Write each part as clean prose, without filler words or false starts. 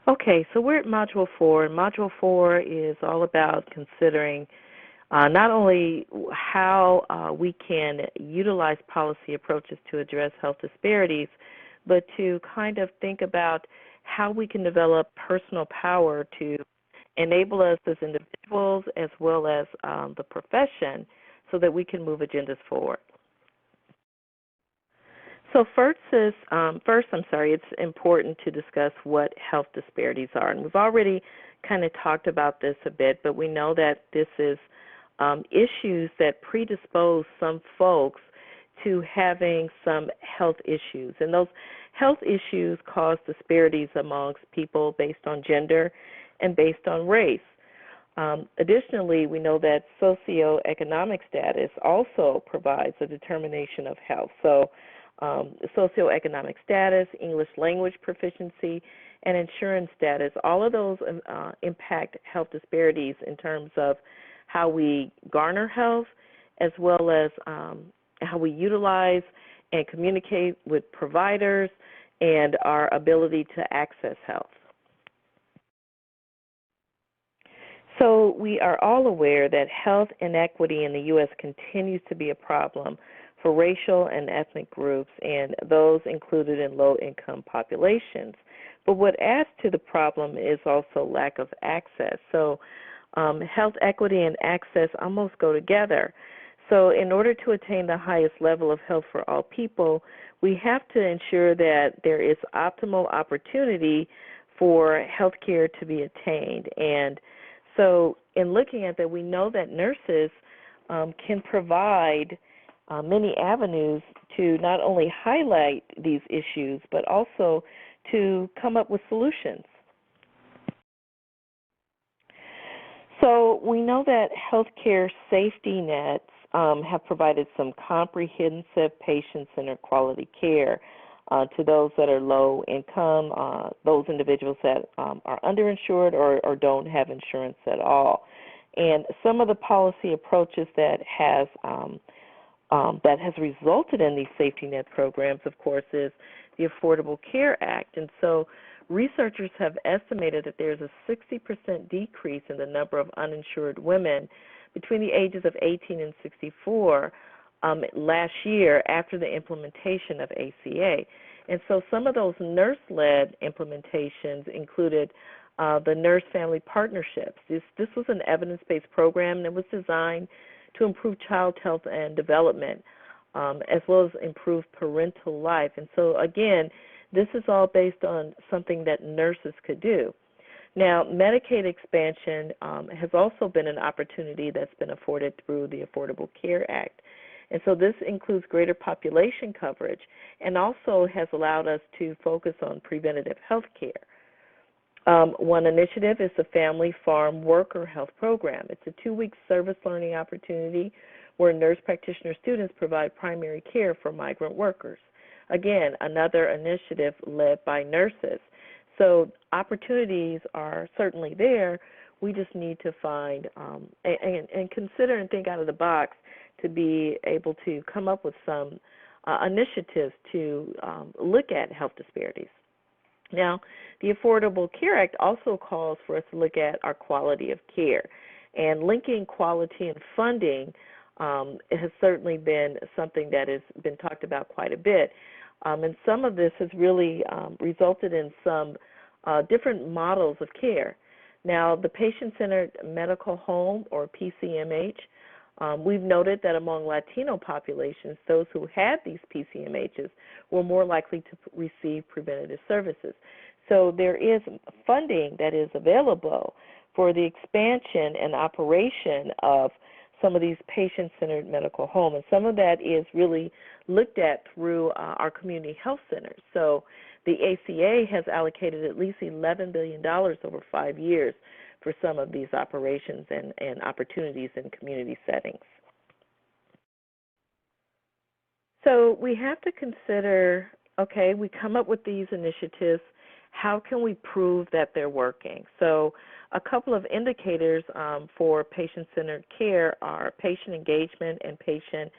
Okay, so we're at Module 4, and Module 4 is all about considering not only how we can utilize policy approaches to address health disparities, but to kind of think about how we can develop personal power to enable us as individuals as well as the profession so that we can move agendas forward. So it's important to discuss what health disparities are. And we've already kind of talked about this a bit, but we know that this is issues that predispose some folks to having some health issues. And those health issues cause disparities amongst people based on gender and based on race. Additionally, we know that socioeconomic status also provides a determination of health. So socioeconomic status, English language proficiency, and insurance status, all of those impact health disparities in terms of how we garner health as well as how we utilize and communicate with providers and our ability to access health. So we are all aware that health inequity in the U.S. continues to be a problem for racial and ethnic groups and those included in low-income populations. But what adds to the problem is also lack of access. So health equity and access almost go together. So in order to attain the highest level of health for all people, we have to ensure that there is optimal opportunity for health care to be attained. And so in looking at that, we know that nurses can provide many avenues to not only highlight these issues, but also to come up with solutions. So we know that healthcare safety nets have provided some comprehensive patient-centered quality care to those that are low income, those individuals that are underinsured or don't have insurance at all. And some of the policy approaches that has resulted in these safety net programs, of course, is the Affordable Care Act. And so researchers have estimated that there's a 60% decrease in the number of uninsured women between the ages of 18 and 64 last year after the implementation of ACA. And so some of those nurse-led implementations included the nurse-family partnerships. This was an evidence-based program that was designed to improve child health and development, as well as improve parental life. And so, again, this is all based on something that nurses could do. Now, Medicaid expansion has also been an opportunity that's been afforded through the Affordable Care Act. And so this includes greater population coverage and also has allowed us to focus on preventative health care. One initiative is the Family Farm Worker Health Program. It's a 2-week service learning opportunity where nurse practitioner students provide primary care for migrant workers. Again, another initiative led by nurses. So opportunities are certainly there. We just need to find and consider and think out of the box to be able to come up with some initiatives to look at health disparities. Now, the Affordable Care Act also calls for us to look at our quality of care. And linking quality and funding has certainly been something that has been talked about quite a bit. And some of this has really resulted in some different models of care. Now, the patient-centered medical home, or PCMH, we've noted that among Latino populations, those who had these PCMHs were more likely to receive preventative services. So there is funding that is available for the expansion and operation of some of these patient-centered medical homes. And some of that is really looked at through our community health centers. So the ACA has allocated at least $11 billion over 5 years for some of these operations and opportunities in community settings. So we have to consider, okay, we come up with these initiatives, how can we prove that they're working? So a couple of indicators for patient-centered care are patient engagement and patient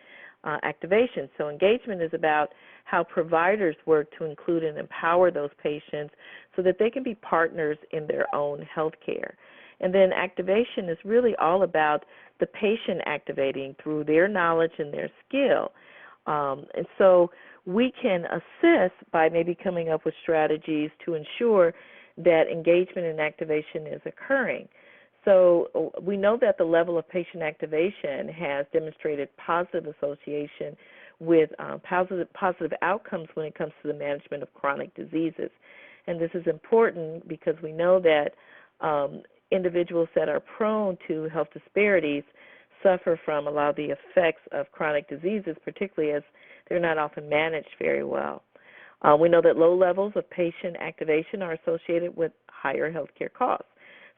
activation. So engagement is about how providers work to include and empower those patients so that they can be partners in their own health care. And then activation is really all about the patient activating through their knowledge and their skill. And so we can assist by maybe coming up with strategies to ensure that engagement and activation is occurring. So we know that the level of patient activation has demonstrated positive association with positive outcomes when it comes to the management of chronic diseases. And this is important because we know that individuals that are prone to health disparities suffer from a lot of the effects of chronic diseases, particularly as they're not often managed very well. We know that low levels of patient activation are associated with higher healthcare costs.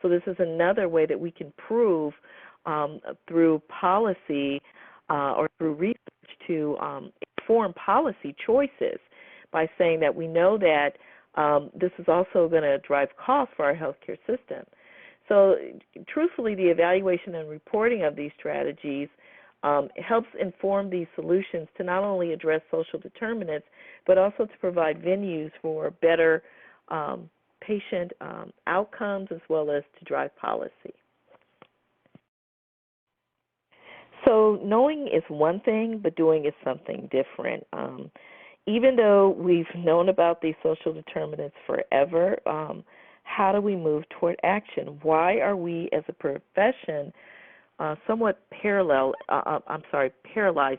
So this is another way that we can prove through policy or through research to inform policy choices by saying that we know that this is also going to drive costs for our healthcare system. So truthfully, the evaluation and reporting of these strategies helps inform these solutions to not only address social determinants, but also to provide venues for better patient outcomes as well as to drive policy. So knowing is one thing, but doing is something different. Even though we've known about these social determinants forever, how do we move toward action? Why are we as a profession somewhat paralyzed?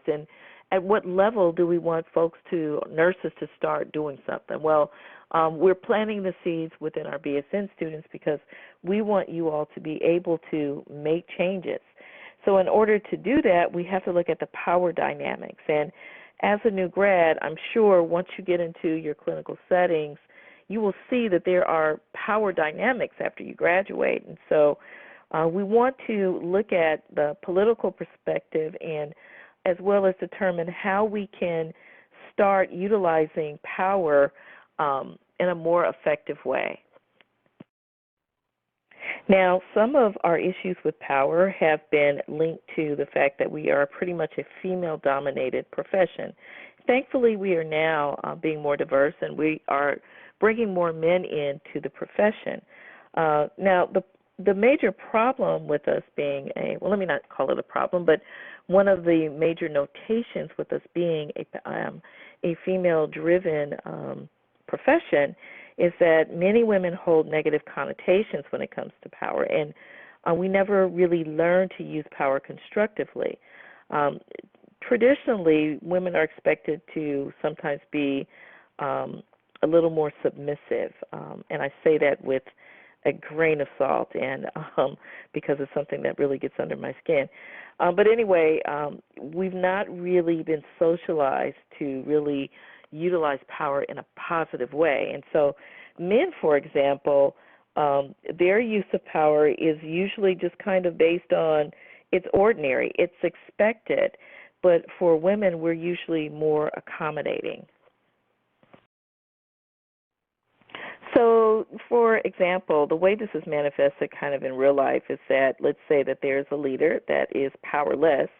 And at what level do we want nurses to start doing something? Well, we're planting the seeds within our BSN students because we want you all to be able to make changes. So in order to do that, we have to look at the power dynamics. And as a new grad, I'm sure once you get into your clinical settings, you will see that there are power dynamics after you graduate. And so we want to look at the political perspective and as well as determine how we can start utilizing power in a more effective way. Now, some of our issues with power have been linked to the fact that we are pretty much a female-dominated profession. Thankfully, we are now being more diverse, and we are bringing more men into the profession. Now, the major problem with us being let me not call it a problem, but one of the major notations with us being a female-driven profession is that many women hold negative connotations when it comes to power, and we never really learn to use power constructively. Traditionally, women are expected to sometimes be a little more submissive, and I say that with a grain of salt, and because it's something that really gets under my skin. But anyway, we've not really been socialized to really utilize power in a positive way. And so men, for example, their use of power is usually just kind of based on it's ordinary, it's expected. But for women, we're usually more accommodating. So, for example, the way this is manifested kind of in real life is that let's say that there's a leader that is powerless.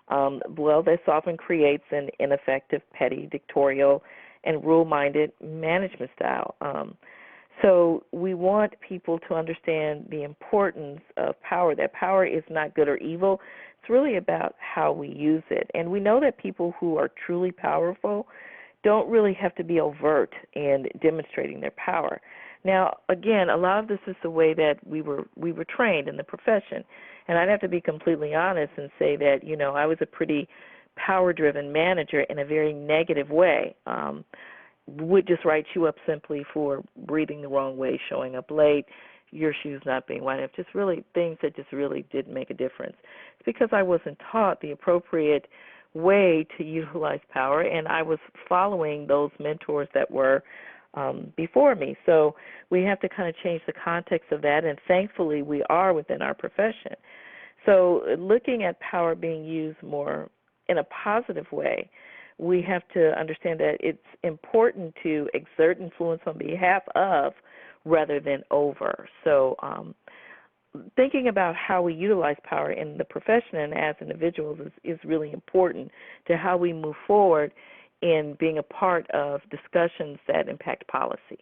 Well, this often creates an ineffective, petty, dictatorial, and rule-minded management style. So we want people to understand the importance of power, that power is not good or evil. It's really about how we use it. And we know that people who are truly powerful don't really have to be overt in demonstrating their power. Now, again, a lot of this is the way that we were trained in the profession. And I'd have to be completely honest and say that, I was a pretty power-driven manager in a very negative way. Would just write you up simply for breathing the wrong way, showing up late, your shoes not being white enough, just really things that just really didn't make a difference. It's because I wasn't taught the appropriate way to utilize power, and I was following those mentors that were before me. So we have to kind of change the context of that, and thankfully we are within our profession. So looking at power being used more in a positive way, we have to understand that it's important to exert influence on behalf of rather than over. So thinking about how we utilize power in the profession and as individuals is really important to how we move forward in being a part of discussions that impact policy.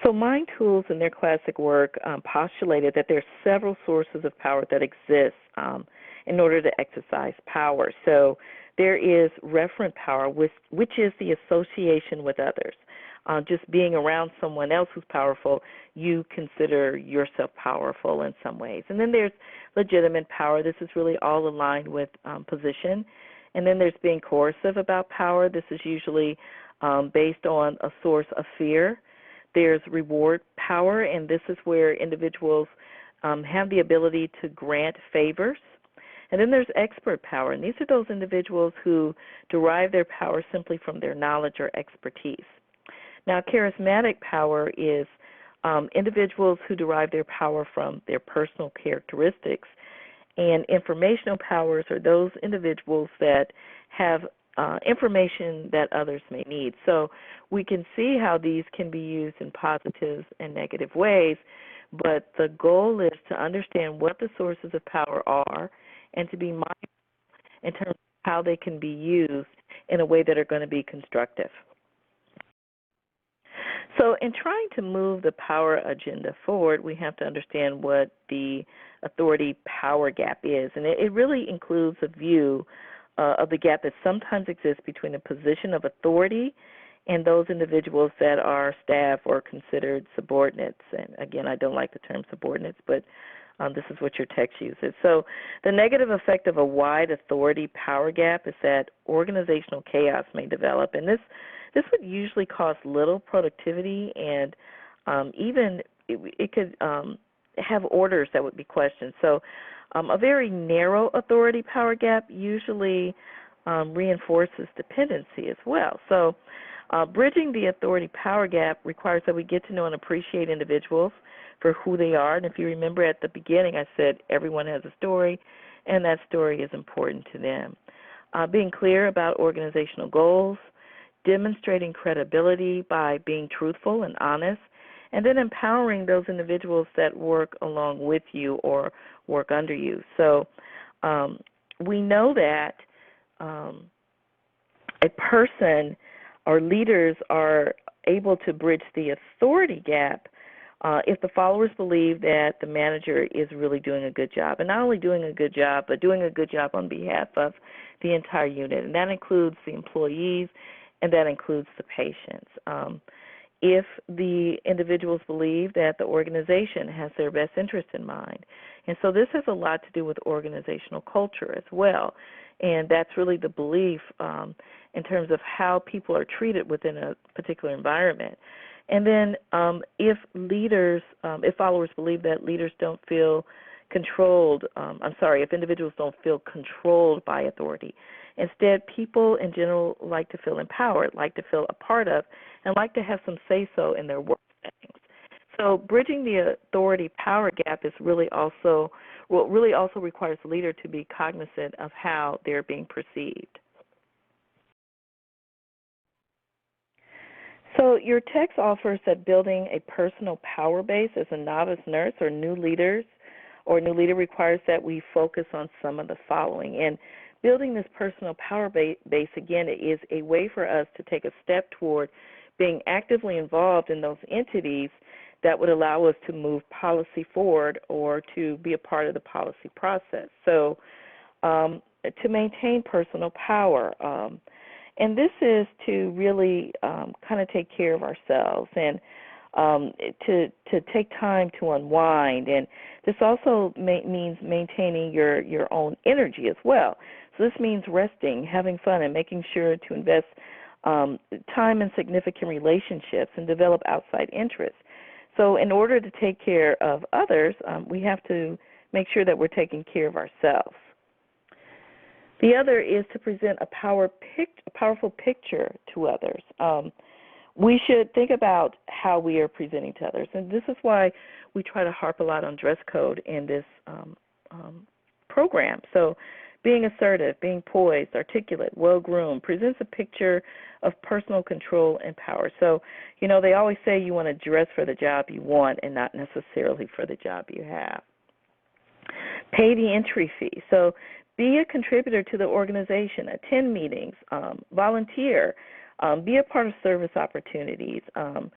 So Mind Tools in their classic work postulated that there are several sources of power that exist in order to exercise power. So there is referent power, which is the association with others. Just being around someone else who's powerful, you consider yourself powerful in some ways. And then there's legitimate power. This is really all aligned with position. And then there's being coercive about power. This is usually based on a source of fear. There's reward power, and this is where individuals have the ability to grant favors. And then there's expert power, and these are those individuals who derive their power simply from their knowledge or expertise. Now, charismatic power is individuals who derive their power from their personal characteristics, and informational powers are those individuals that have information that others may need. So we can see how these can be used in positive and negative ways, but the goal is to understand what the sources of power are and to be mindful in terms of how they can be used in a way that are going to be constructive. So in trying to move the power agenda forward, we have to understand what the authority power gap is, and it really includes a view of the gap that sometimes exists between a position of authority and those individuals that are staff or considered subordinates. And again, I don't like the term subordinates, but this is what your text uses. So the negative effect of a wide authority power gap is that organizational chaos may develop, and this would usually cause little productivity, and even it could have orders that would be questioned. So a very narrow authority power gap usually reinforces dependency as well. So bridging the authority power gap requires that we get to know and appreciate individuals for who they are. And if you remember at the beginning, I said everyone has a story, and that story is important to them. Being clear about organizational goals, demonstrating credibility by being truthful and honest, and then empowering those individuals that work along with you or work under you. So we know that a person or leaders are able to bridge the authority gap if the followers believe that the manager is really doing a good job, and not only doing a good job, but doing a good job on behalf of the entire unit, and that includes the employees, and that includes the patients. If the individuals believe that the organization has their best interest in mind. And so this has a lot to do with organizational culture as well, and that's really the belief in terms of how people are treated within a particular environment. And then if followers believe that leaders don't feel controlled, if individuals don't feel controlled by authority. Instead, people in general like to feel empowered, like to feel a part of, and like to have some say-so in their work settings. So bridging the authority power gap is really also requires the leader to be cognizant of how they're being perceived. So your text offers that building a personal power base as a novice nurse or new leader requires that we focus on some of the following. And building this personal power base, again, is a way for us to take a step toward being actively involved in those entities that would allow us to move policy forward or to be a part of the policy process. So to maintain personal power, and this is to really kind of take care of ourselves and to take time to unwind. And this also means maintaining your own energy as well. So this means resting, having fun, and making sure to invest time in significant relationships and develop outside interests. So in order to take care of others, we have to make sure that we're taking care of ourselves. The other is to present a powerful picture to others. We should think about how we are presenting to others, and this is why we try to harp a lot on dress code in this program. So Being assertive, being poised, articulate, well-groomed, presents a picture of personal control and power. So, they always say you want to dress for the job you want and not necessarily for the job you have. Pay the entry fee. So be a contributor to the organization, attend meetings, volunteer, be a part of service opportunities,